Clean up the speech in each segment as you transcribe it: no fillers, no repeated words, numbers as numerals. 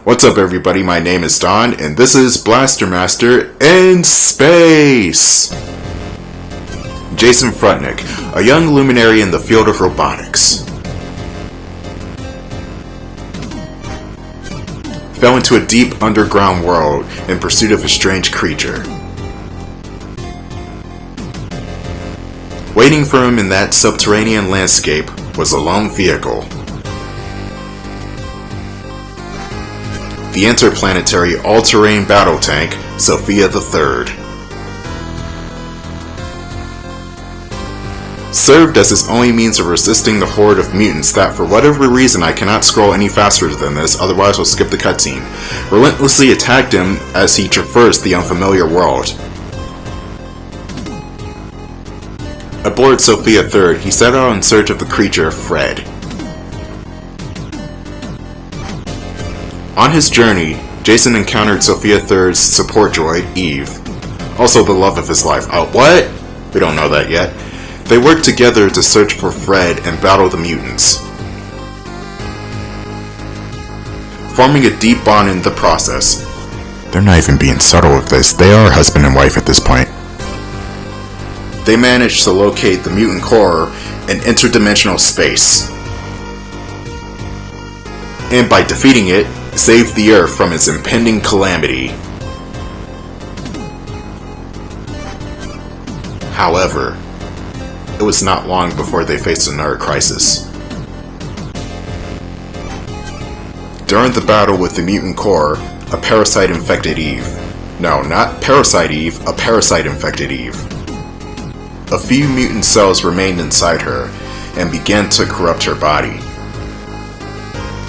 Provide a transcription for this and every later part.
What's up everybody, my name is Don, and this is Blaster Master in Space! Jason Frudnick, a young luminary in the field of robotics, fell into a deep underground world in pursuit of a strange creature. Waiting for him in that subterranean landscape was a lone vehicle. The interplanetary all-terrain battle tank, SOPHIA III. Served as his only means of resisting the horde of mutants that, for whatever reason I cannot scroll any faster than this, otherwise we'll skip the cutscene, relentlessly attacked him as he traversed the unfamiliar world. Aboard SOPHIA III, he set out in search of the creature, Fred. On his journey, Jason encountered SOPHIA III's support droid, Eve, also the love of his life. Oh, what? We don't know that yet. They worked together to search for Fred and battle the mutants, forming a deep bond in the process. They're not even being subtle with this, they are husband and wife at this point. They managed to locate the Mutant Core in interdimensional space, and by defeating it, saved the Earth from its impending calamity. However, it was not long before they faced another crisis. During the battle with the Mutant Core, a parasite infected Eve. No, not Parasite Eve, a parasite infected Eve. A few mutant cells remained inside her and began to corrupt her body.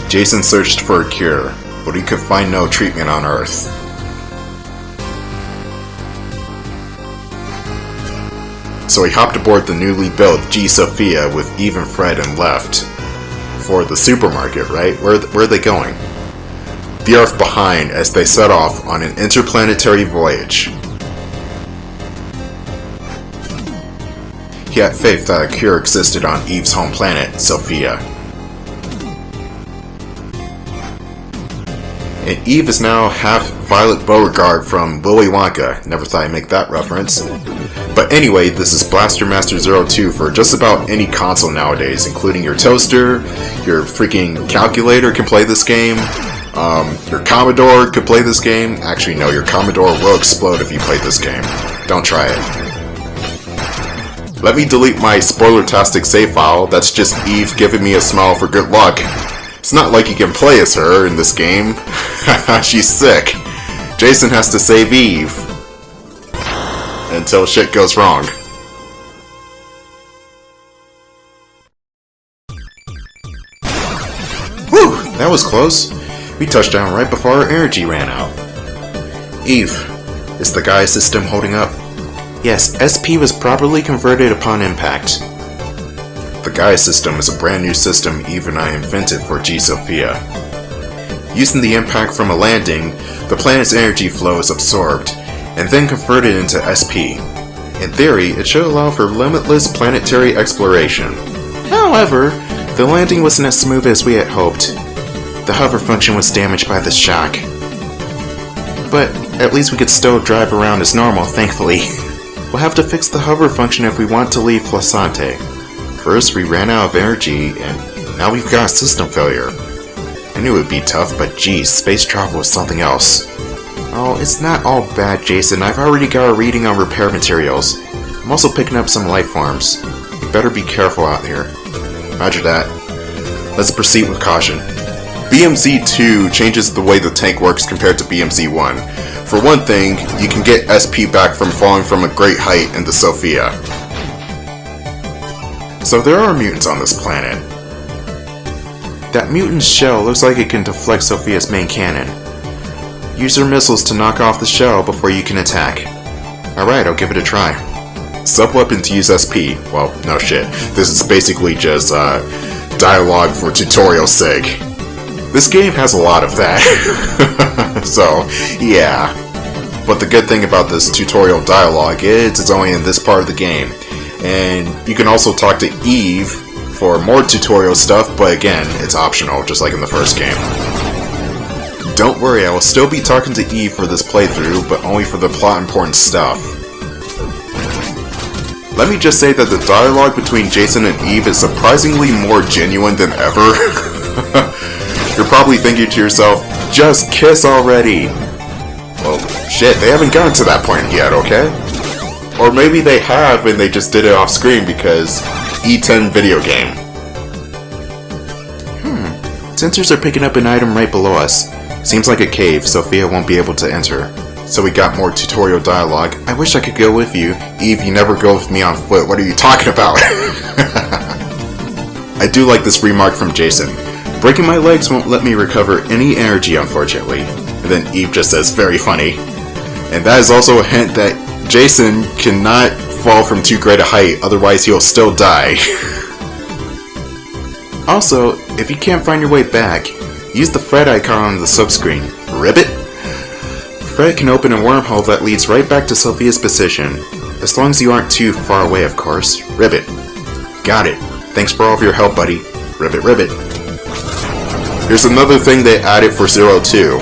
Jason searched for a cure, but he could find no treatment on Earth. So he hopped aboard the newly built G-SOPHIA with Eve and Fred and left. For the supermarket, right? Where are they going? The Earth behind as they set off on an interplanetary voyage. He had faith that a cure existed on Eve's home planet, SOPHIA. And Eve is now half Violet Beauregard from Willy Wonka. Never thought I'd make that reference. But anyway, this is Blaster Master 02 for just about any console nowadays, including your toaster, your freaking calculator can play this game, your Commodore could play this game. Actually no, your Commodore will explode if you play this game. Don't try it. Let me delete my spoiler-tastic save file. That's just Eve giving me a smile for good luck. It's not like you can play as her in this game. She's sick. Jason has to save Eve until shit goes wrong. Whew, that was close. We touched down right before our energy ran out. Eve, is the Gaia system holding up? Yes, SP was properly converted upon impact. The Gaia system is a brand new system Eve and I invented for G-SOPHIA. Using the impact from a landing, the planet's energy flow is absorbed, and then converted into SP. In theory, it should allow for limitless planetary exploration. However, the landing wasn't as smooth as we had hoped. The hover function was damaged by the shock. But at least we could still drive around as normal, thankfully. We'll have to fix the hover function if we want to leave Placente. First, we ran out of energy, and now we've got a system failure. I knew it would be tough, but geez, space travel is something else. Oh, it's not all bad, Jason. I've already got a reading on repair materials. I'm also picking up some life forms. You better be careful out here. Roger that. Let's proceed with caution. BMZ II changes the way the tank works compared to BMZ I. For one thing, you can get SP back from falling from a great height in the SOPHIA. So there are mutants on this planet. That mutant's shell looks like it can deflect SOPHIA's main cannon. Use your missiles to knock off the shell before you can attack. Alright, I'll give it a try. Sub-weapon to use SP. Well, no shit. This is basically just dialogue for tutorial sake. This game has a lot of that. So, yeah. But the good thing about this tutorial dialogue is it's only in this part of the game. And you can also talk to Eve for more tutorial stuff, but again, it's optional, just like in the first game. Don't worry, I will still be talking to Eve for this playthrough, but only for the plot important stuff. Let me just say that the dialogue between Jason and Eve is surprisingly more genuine than ever. You're probably thinking to yourself, just kiss already! Well, shit, they haven't gotten to that point yet, okay? Or maybe they have and they just did it off screen because E10 video game. Sensors are picking up an item right below us. Seems like a cave, Sophia won't be able to enter. So we got more tutorial dialogue. I wish I could go with you. Eve, you never go with me on foot. What are you talking about? I do like this remark from Jason. Breaking my legs won't let me recover any energy, unfortunately. And then Eve just says, very funny. And that is also a hint that Jason cannot fall from too great a height, otherwise he'll still die. Also, if you can't find your way back, use the Fred icon on the subscreen. Ribbit? Fred can open a wormhole that leads right back to Sophia's position. As long as you aren't too far away, of course. Ribbit. Got it. Thanks for all of your help, buddy. Ribbit, ribbit. Here's another thing they added for Zero 2,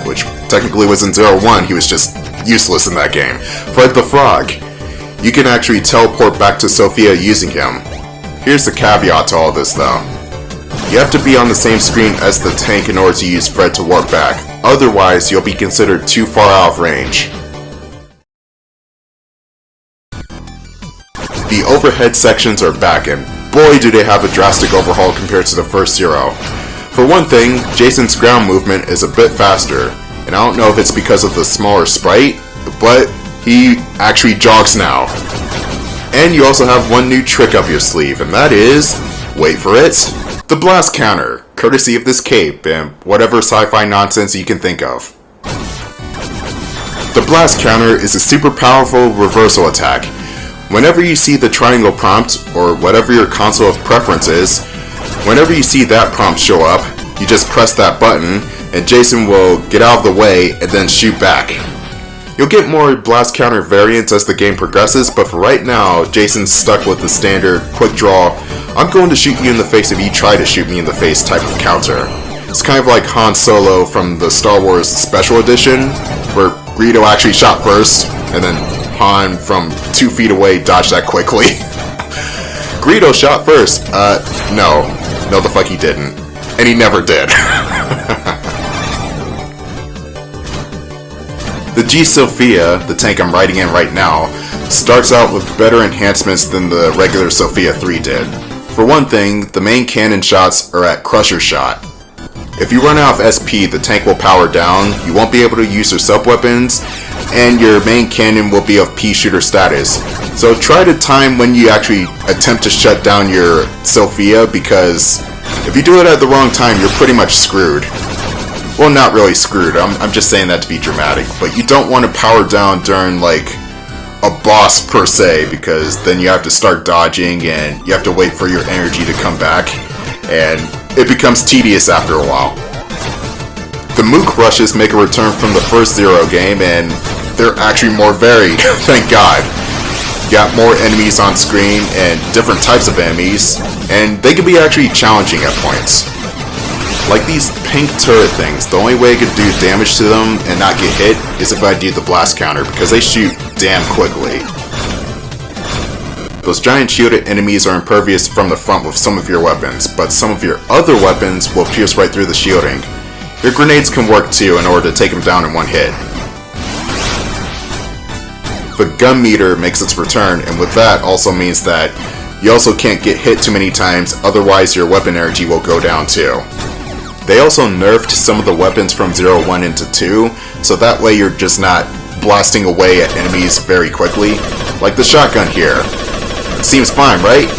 which technically was in Zero 1, he was just useless in that game. Fred the Frog. You can actually teleport back to Sophia using him. Here's the caveat to all this though. You have to be on the same screen as the tank in order to use Fred to warp back, otherwise you'll be considered too far out of range. The overhead sections are back, and boy do they have a drastic overhaul compared to the first Zero. For one thing, Jason's ground movement is a bit faster, and I don't know if it's because of the smaller sprite, but he actually jogs now. And you also have one new trick up your sleeve, and that is, wait for it, the blast counter, courtesy of this cape and whatever sci-fi nonsense you can think of. The blast counter is a super powerful reversal attack. Whenever you see the triangle prompt, or whatever your console of preference is, whenever you see that prompt show up, you just press that button, and Jason will get out of the way and then shoot back. You'll get more blast counter variants as the game progresses, but for right now, Jason's stuck with the standard quick draw, I'm going to shoot you in the face if you try to shoot me in the face type of counter. It's kind of like Han Solo from the Star Wars Special Edition, where Greedo actually shot first, and then Han from 2 feet away dodged that quickly. Greedo shot first. No the fuck he didn't. And he never did. The G Sophia, the tank I'm riding in right now, starts out with better enhancements than the regular Sophia 3 did. For one thing, the main cannon shots are at Crusher Shot. If you run out of SP, the tank will power down, you won't be able to use your sub-weapons, and your main cannon will be of P-shooter status. So try to time when you actually attempt to shut down your Sophia, because if you do it at the wrong time, you're pretty much screwed. Well, not really screwed, I'm just saying that to be dramatic, but you don't want to power down during, like, a boss per se, because then you have to start dodging, and you have to wait for your energy to come back, and it becomes tedious after a while. The Mook rushes make a return from the first Zero game, and they're actually more varied, thank God. You got more enemies on screen, and different types of enemies, and they can be actually challenging at points. Like these pink turret things, the only way I could do damage to them and not get hit is if I do the blast counter, because they shoot damn quickly. Those giant shielded enemies are impervious from the front with some of your weapons, but some of your other weapons will pierce right through the shielding. Your grenades can work too in order to take them down in one hit. The gun meter makes its return, and with that also means that you also can't get hit too many times, otherwise your weapon energy will go down too. They also nerfed some of the weapons from Zero 1 into 2, so that way you're just not blasting away at enemies very quickly. Like the shotgun here. Seems fine, right?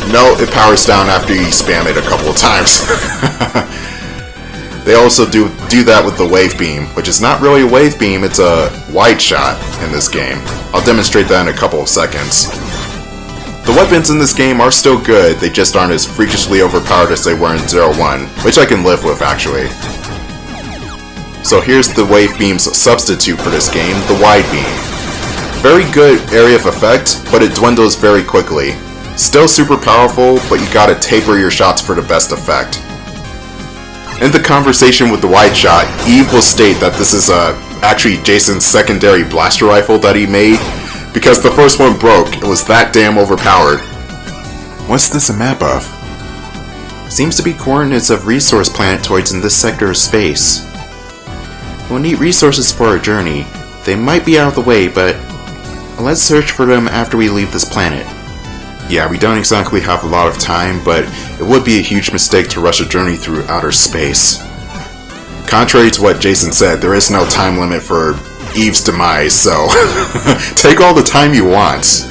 No, it powers down after you spam it a couple of times. They also do that with the wave beam, which is not really a wave beam, it's a wide shot in this game. I'll demonstrate that in a couple of seconds. The weapons in this game are still good, they just aren't as freakishly overpowered as they were in Zero 1, which I can live with actually. So here's the wave beam's substitute for this game, the wide beam. Very good area of effect, but it dwindles very quickly. Still super powerful, but you gotta taper your shots for the best effect. In the conversation with the wide shot, Eve will state that this is actually Jason's secondary blaster rifle that he made, because the first one broke. It was that damn overpowered. What's this a map of? Seems to be coordinates of resource planetoids in this sector of space. We'll need resources for our journey. They might be out of the way, but let's search for them after we leave this planet. Yeah, we don't exactly have a lot of time, but it would be a huge mistake to rush a journey through outer space. Contrary to what Jason said, there is no time limit for Eve's demise, so take all the time you want.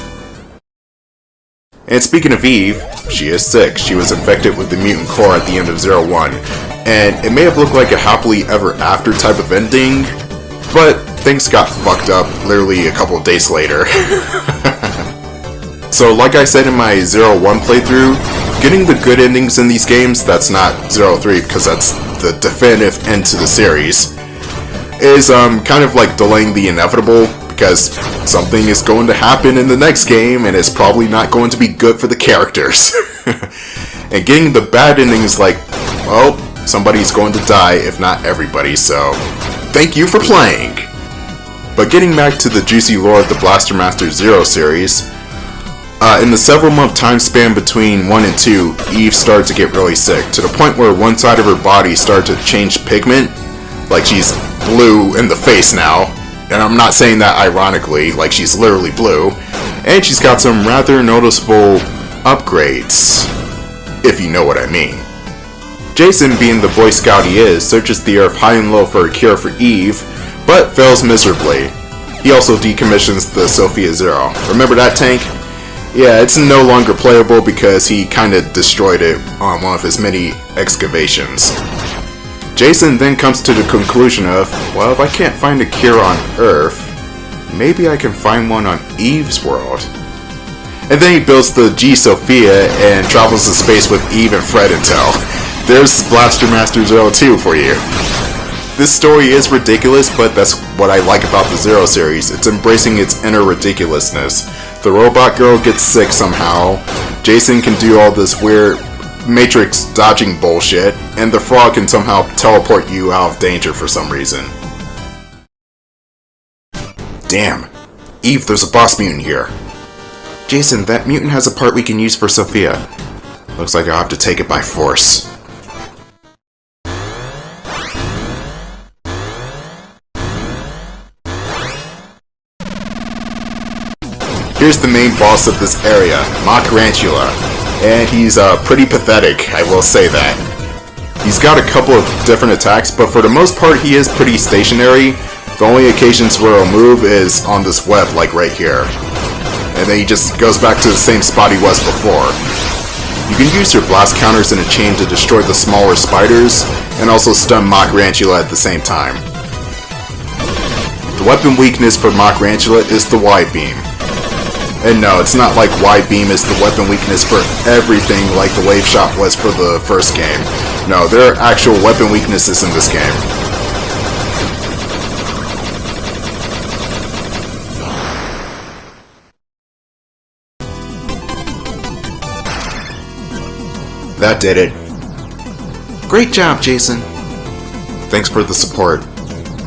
And speaking of Eve, she is sick. She was infected with the Mutant Core at the end of 01, and it may have looked like a happily ever after type of ending, but things got fucked up literally a couple of days later. So like I said in my 01 playthrough, getting the good endings in these games, that's not 03 because that's the definitive end to the series, is kind of like delaying the inevitable, because something is going to happen in the next game and it's probably not going to be good for the characters. And getting the bad endings like, well, somebody's going to die if not everybody, so thank you for playing! But getting back to the juicy lore of the Blaster Master Zero series, in the several month time span between 1 and 2, Eve started to get really sick, to the point where one side of her body started to change pigment, like she's blue in the face now, and I'm not saying that ironically, like she's literally blue, and she's got some rather noticeable upgrades, if you know what I mean. Jason, being the Boy Scout he is, searches the earth high and low for a cure for Eve, but fails miserably. He also decommissions the SOPHIA Zero. Remember that tank? Yeah, it's no longer playable because he kinda destroyed it on one of his many excavations. Jason then comes to the conclusion of, well, if I can't find a cure on Earth, maybe I can find one on Eve's world. And then he builds the G Sophia and travels to space with Eve and Fred until. There's Blaster Master 02 for you. This story is ridiculous, but that's what I like about the Zero series. It's embracing its inner ridiculousness. The robot girl gets sick somehow, Jason can do all this weird Matrix dodging bullshit, and the frog can somehow teleport you out of danger for some reason. Damn. Eve, there's a boss mutant here. Jason, that mutant has a part we can use for Sophia. Looks like I'll have to take it by force. Here's the main boss of this area, Tarantula, and he's pretty pathetic, I will say that. He's got a couple of different attacks, but for the most part he is pretty stationary. The only occasions where he'll move is on this web, like right here. And then he just goes back to the same spot he was before. You can use your blast counters in a chain to destroy the smaller spiders, and also stun Tarantula at the same time. The weapon weakness for Tarantula is the wide beam. And no, it's not like wide beam is the weapon weakness for everything like the wave shot was for the first game. No, there are actual weapon weaknesses in this game. That did it. Great job, Jason. Thanks for the support.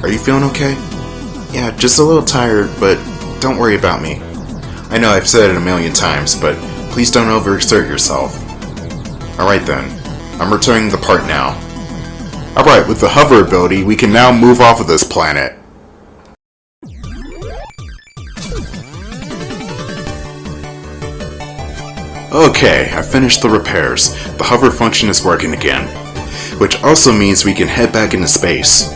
Are you feeling okay? Yeah, just a little tired, but don't worry about me. I know I've said it a million times, but please don't overexert yourself. Alright then, I'm returning the part now. Alright, with the hover ability, we can now move off of this planet. Okay, I finished the repairs. The hover function is working again. Which also means we can head back into space.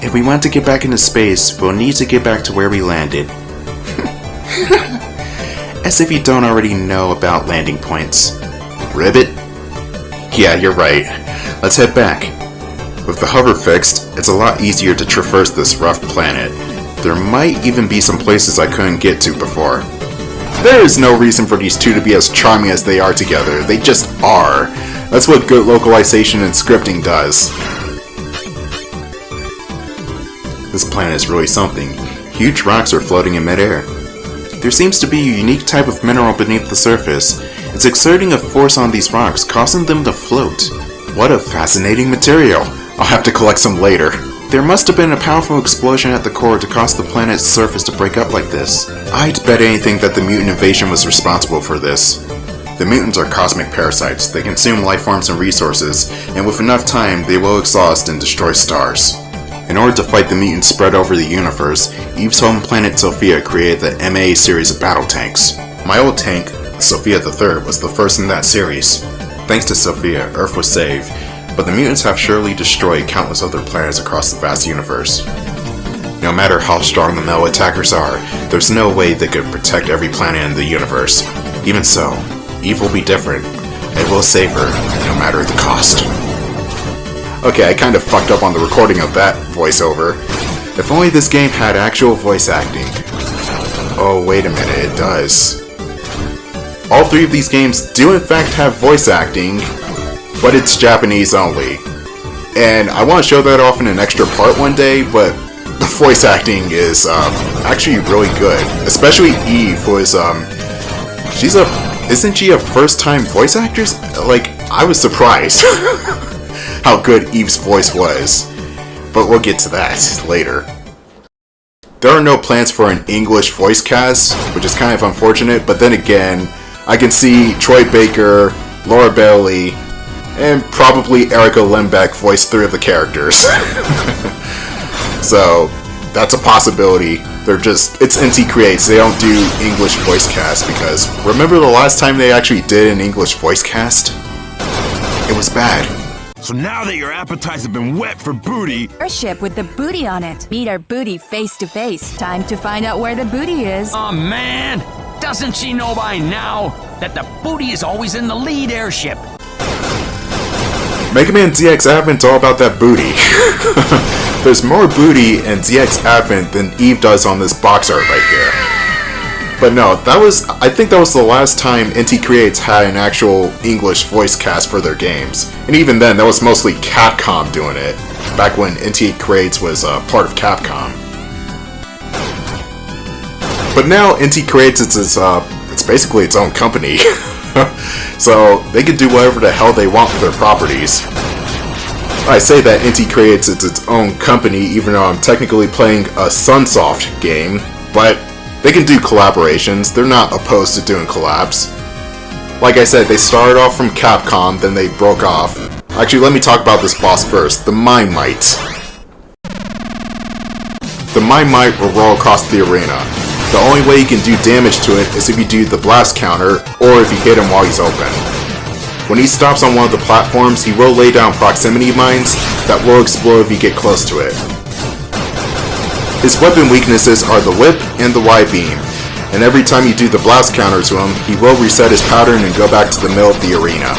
If we want to get back into space, we'll need to get back to where we landed. As if you don't already know about landing points. Ribbit? Yeah, you're right. Let's head back. With the hover fixed, it's a lot easier to traverse this rough planet. There might even be some places I couldn't get to before. There is no reason for these two to be as charming as they are together. They just are. That's what good localization and scripting does. This planet is really something. Huge rocks are floating in midair. There seems to be a unique type of mineral beneath the surface. It's exerting a force on these rocks, causing them to float. What a fascinating material! I'll have to collect some later. There must have been a powerful explosion at the core to cause the planet's surface to break up like this. I'd bet anything that the mutant invasion was responsible for this. The mutants are cosmic parasites. They consume life forms and resources, and with enough time, they will exhaust and destroy stars. In order to fight the mutants spread over the universe, Eve's home planet Sophia created the MA series of battle tanks. My old tank, Sophia III, was the first in that series. Thanks to Sophia, Earth was saved, but the mutants have surely destroyed countless other planets across the vast universe. No matter how strong the metal attackers are, there's no way they could protect every planet in the universe. Even so, Eve will be different. It will save her, no matter the cost. Okay, I kind of fucked up on the recording of that voiceover. If only this game had actual voice acting. Oh, wait a minute, it does. All three of these games do in fact have voice acting, but it's Japanese only. And I want to show that off in an extra part one day, but the voice acting is actually really good. Especially Eve, who is, isn't she a first-time voice actress? Like, I was surprised how good Eve's voice was. But we'll get to that later. There are no plans for an English voice cast, which is kind of unfortunate, but then again, I can see Troy Baker, Laura Bailey, and probably Erica Lembeck voice 3 of the characters. So, that's a possibility. It's Inti Creates, they don't do English voice cast, because remember the last time they actually did an English voice cast? It was bad. So now that your appetites have been wet for booty... Our ship with the booty on it. Meet our booty face to face. Time to find out where the booty is. Oh man! Doesn't she know by now that the booty is always in the lead airship? Mega Man ZX Advent's all about that booty. There's more booty in ZX Advent than Eve does on this box art right here. But no, I think that was the last time Inti Creates had an actual English voice cast for their games. And even then, that was mostly Capcom doing it, back when Inti Creates was part of Capcom. But now Inti Creates, it's basically its own company. So they can do whatever the hell they want with their properties. I say that Inti Creates its own company even though I'm technically playing a Sunsoft game, but they can do collaborations. They're not opposed to doing collabs. Like I said, they started off from Capcom, then they broke off. Actually, let me talk about this boss first, the Mine-Mite. The Mine-Mite will roll across the arena. The only way you can do damage to it is if you do the blast counter, or if you hit him while he's open. When he stops on one of the platforms, he will lay down proximity mines that will explode if you get close to it. His weapon weaknesses are the whip and the Y-beam, and every time you do the blast counter to him, he will reset his pattern and go back to the middle of the arena.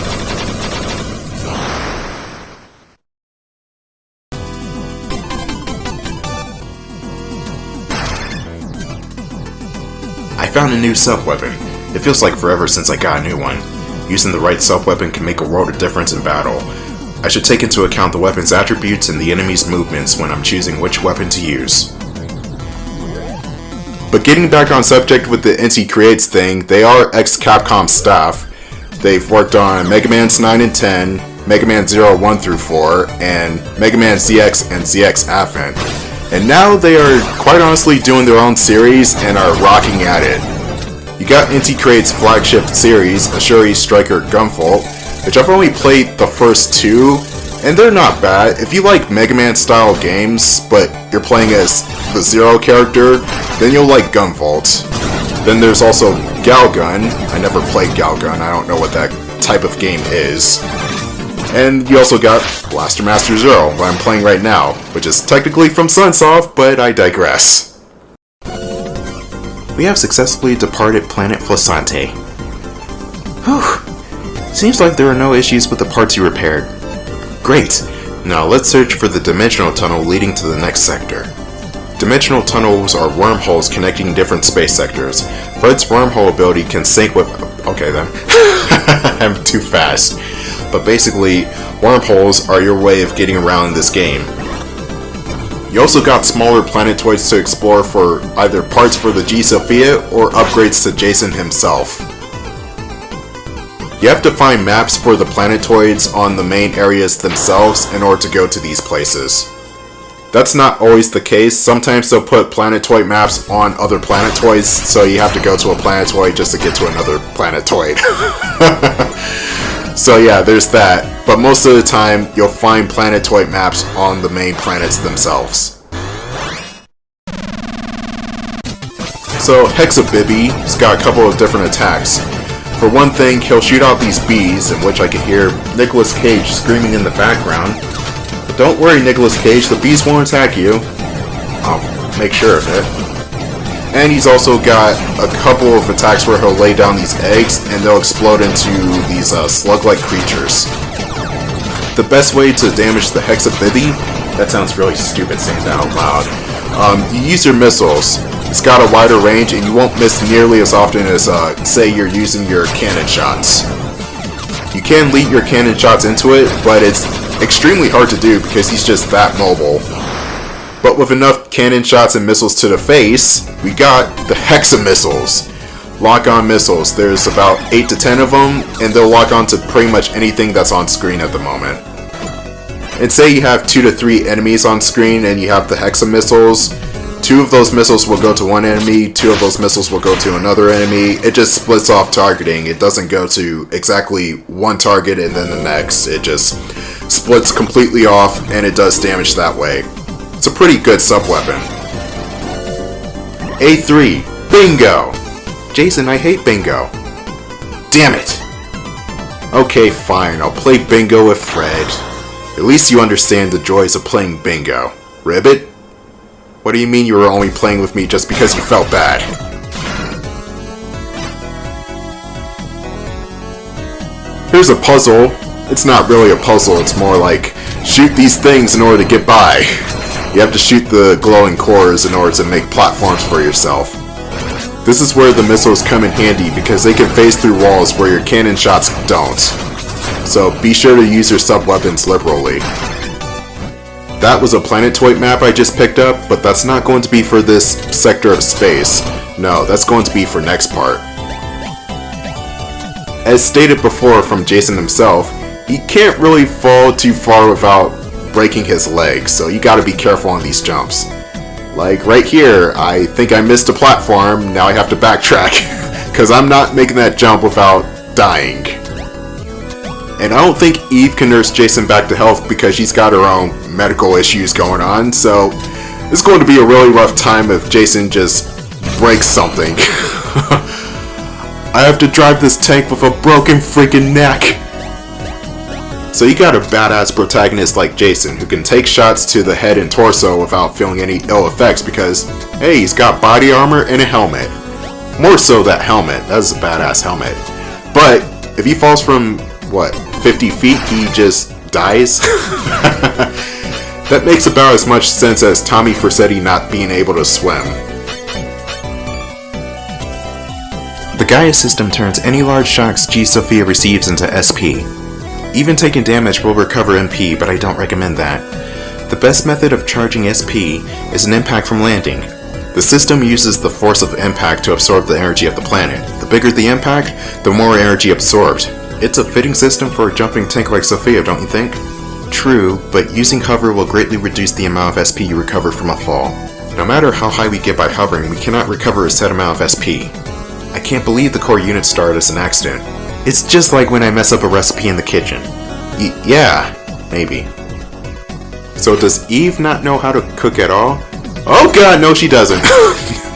I found a new sub-weapon. It feels like forever since I got a new one. Using the right sub-weapon can make a world of difference in battle. I should take into account the weapon's attributes and the enemy's movements when I'm choosing which weapon to use. But getting back on subject with the Inti Creates thing, they are ex-Capcom staff. They've worked on Mega Man's 9 and 10, Mega Man 01 through 4, and Mega Man ZX and ZX Advent. And now they are quite honestly doing their own series and are rocking at it. You got Inti Creates' flagship series, Ashuri Striker Gunvolt, which I've only played the first 2, and they're not bad. If you like Mega Man style games, but you're playing as the Zero character, then you'll like Gunvolt. Then there's also Galgun. I never played Galgun, I don't know what that type of game is. And you also got Blaster Master Zero, what I'm playing right now, which is technically from Sunsoft, but I digress. We have successfully departed planet Flosante. Whew. Seems like there are no issues with the parts you repaired. Great. Now let's search for the dimensional tunnel leading to the next sector. Dimensional tunnels are wormholes connecting different space sectors. Fred's wormhole ability can sync with... Okay then. I'm too fast. But basically, wormholes are your way of getting around this game. You also got smaller planetoids to explore for either parts for the G Sophia or upgrades to Jason himself. You have to find maps for the planetoids on the main areas themselves in order to go to these places. That's not always the case. Sometimes they'll put planetoid maps on other planetoids, so you have to go to a planetoid just to get to another planetoid. So yeah, there's that. But most of the time, you'll find planetoid maps on the main planets themselves. So Hexabibby's got a couple of different attacks. For one thing, he'll shoot out these bees, in which I can hear Nicolas Cage screaming in the background. But don't worry, Nicolas Cage, the bees won't attack you. I'll make sure of it. And he's also got a couple of attacks where he'll lay down these eggs, and they'll explode into these slug-like creatures. The best way to damage the Hexabibby, that sounds really stupid saying that out loud, you use your missiles. It's got a wider range, and you won't miss nearly as often as, say, you're using your cannon shots. You can lead your cannon shots into it, but it's extremely hard to do because he's just that mobile. But with enough cannon shots and missiles to the face, we got the Hexa missiles. Lock-on missiles. There's about 8 to 10 of them, and they'll lock on to pretty much anything that's on screen at the moment. And say you have 2 to 3 enemies on screen and you have the Hexa missiles, 2 of those missiles will go to one enemy, 2 of those missiles will go to another enemy. It just splits off targeting. It doesn't go to exactly one target and then the next. It just splits completely off, and it does damage that way. It's a pretty good sub-weapon. A3. Bingo! Jason, I hate bingo. Damn it! Okay, fine. I'll play bingo with Fred. At least you understand the joys of playing bingo. Ribbit? What do you mean you were only playing with me just because you felt bad? Here's a puzzle. It's not really a puzzle, it's more like, shoot these things in order to get by. You have to shoot the glowing cores in order to make platforms for yourself. This is where the missiles come in handy because they can phase through walls where your cannon shots don't. So be sure to use your sub-weapons liberally. That was a planetoid map I just picked up, but that's not going to be for this sector of space. No, that's going to be for next part. As stated before from Jason himself, he can't really fall too far without breaking his legs, so you gotta be careful on these jumps. Like right here, I think I missed a platform, now I have to backtrack, because I'm not making that jump without dying. And I don't think Eve can nurse Jason back to health because she's got her own medical issues going on, so it's going to be a really rough time if Jason just breaks something. I have to drive this tank with a broken freaking neck! So you got a badass protagonist like Jason who can take shots to the head and torso without feeling any ill effects because, hey, he's got body armor and a helmet. More so that helmet, that's a badass helmet. But if he falls from, what, 50 feet, he just dies? That makes about as much sense as Tommy Vercetti not being able to swim. The Gaia system turns any large shocks G-SOPHIA receives into SP. Even taking damage will recover MP, but I don't recommend that. The best method of charging SP is an impact from landing. The system uses the force of impact to absorb the energy of the planet. The bigger the impact, the more energy absorbed. It's a fitting system for a jumping tank like Sophia, don't you think? True, but using hover will greatly reduce the amount of SP you recover from a fall. No matter how high we get by hovering, we cannot recover a set amount of SP. I can't believe the core unit started as an accident. It's just like when I mess up a recipe in the kitchen. Yeah, maybe. So does Eve not know how to cook at all? Oh god, no she doesn't.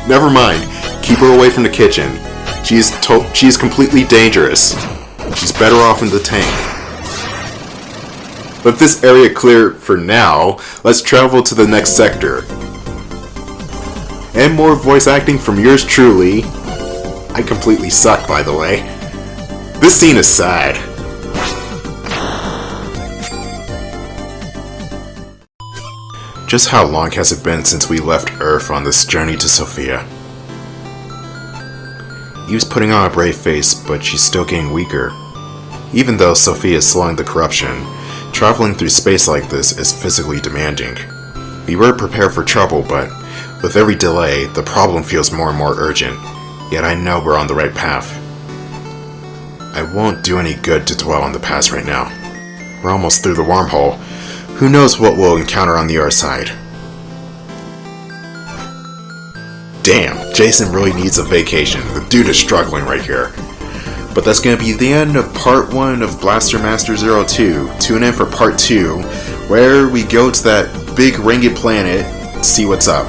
Never mind. Keep her away from the kitchen. She's completely dangerous. She's better off in the tank. With this area clear for now, let's travel to the next sector. And more voice acting from yours truly. I completely suck, by the way. This scene is sad. Just how long has it been since we left Earth on this journey to Sophia? Eve's putting on a brave face, but she's still getting weaker. Even though Sophia is slowing the corruption, traveling through space like this is physically demanding. We were prepared for trouble, but with every delay, the problem feels more and more urgent. Yet I know we're on the right path. It won't do any good to dwell on the past right now. We're almost through the wormhole. Who knows what we'll encounter on the other side. Damn, Jason really needs a vacation. The dude is struggling right here. But that's going to be the end of part 1 of Blaster Master 02. Tune in for part 2, where we go to that big ringed planet to see what's up.